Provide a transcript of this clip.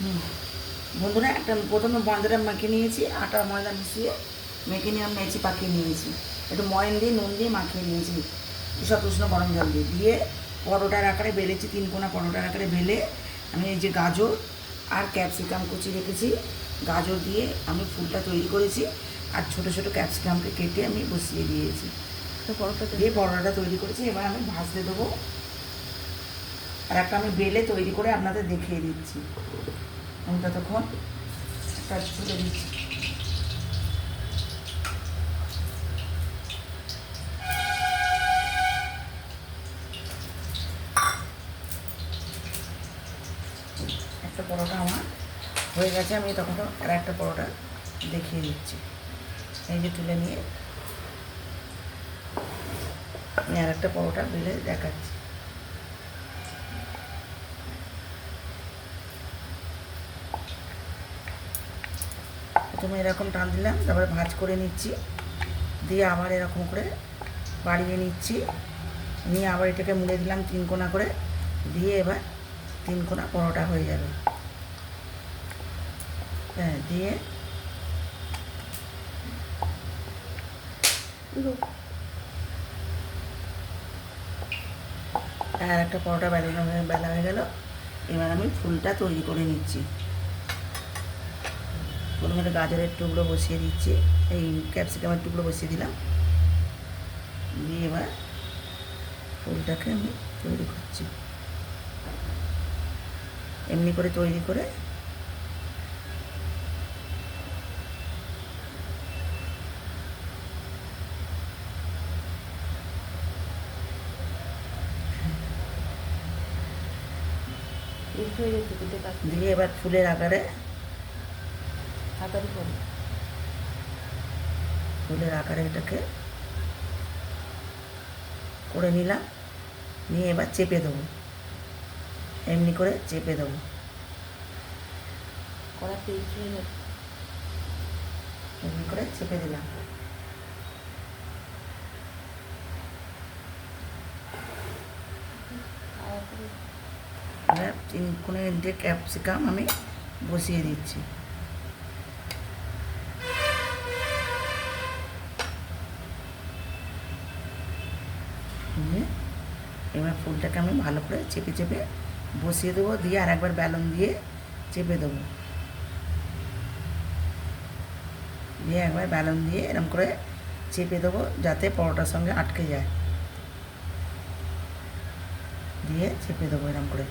হুম। বন্ধুরা, একটা প্রথমে ময়দাটা মেখে নিয়েছি, আটা ময়দা মিশিয়ে মেখে নিয়ে মেচি পাকিয়ে নিয়েছি, একটু ময়ন দিয়ে নুন দিয়ে মাখিয়ে নিয়েছি সব উষ্ণ গরম জল দিয়ে দিয়ে পরোটার আকারে বেলেছি, 3 কোনা পরোটার আকারে বেলে আমি এই যে গাজর আর ক্যাপসিকাম কুচি রেখেছি, গাজর দিয়ে আমি ফুলটা তৈরি করেছি, আর ছোটো ছোটো ক্যাপসিকামকে কেটে আমি বসিয়ে দিয়েছি, পরোটা দিয়ে পরোটাটা তৈরি করেছি। এবার আমি ভাজতে দেবো, আর একটা আমি বেলে তৈরি করে আপনাদের দেখিয়ে দিচ্ছি। আমি ততক্ষণ একটা তুলে দিচ্ছি। একটা পরোটা আমার হয়ে গেছে, আমি তখন আর একটা পরোটা দেখিয়ে দিচ্ছি। এই যে তুলে নিয়ে আমি আর একটা পরোটা বেলে দেখাচ্ছি। প্রথমে এরকম টান দিলাম, তারপরে ভাঁজ করে নিচ্ছি, দিয়ে আবার এরকম করে বাড়িয়ে নিচ্ছি, নিয়ে আবার এটাকে মুড়ে দিলাম 3 কোনা করে, দিয়ে এবার 3 কোনা পরোটা হয়ে যাবে। হ্যাঁ, দিয়ে আর একটা পরোটা বেলা হয়ে গেল। এবার আমি ফুলটা তৈরি করে নিচ্ছি। প্রথমে গাজরের টুকরো বসিয়ে দিচ্ছি, এই ক্যাপসিকামের টুকরো বসিয়ে দিলাম, দিয়ে এবার ফুলটাকে আমি তৈরি করছি। এমনি করে তৈরি করে দিয়ে এবার ফুলের আকারে ফুলের আকারে এটাকে করে নিলাম, নিয়ে এবার চেপে দেবো, এমনি করে চেপে দেবো। এমনি করে চেপে দিলাম। এবার 3 কোণে দিয়ে ক্যাপসিকাম আমি বসিয়ে দিচ্ছি। এবার ফুলটাকে আমি ভালো করে চেপে চেপে বসিয়ে দেবো, দিয়ে আর একবার বেলুন দিয়ে চেপে দেবো, দিয়ে একবার বেলুন দিয়ে এরকম করে চেপে দেবো যাতে পরোটার সঙ্গে আটকে যায়, দিয়ে চেপে দেবো এরকম করে।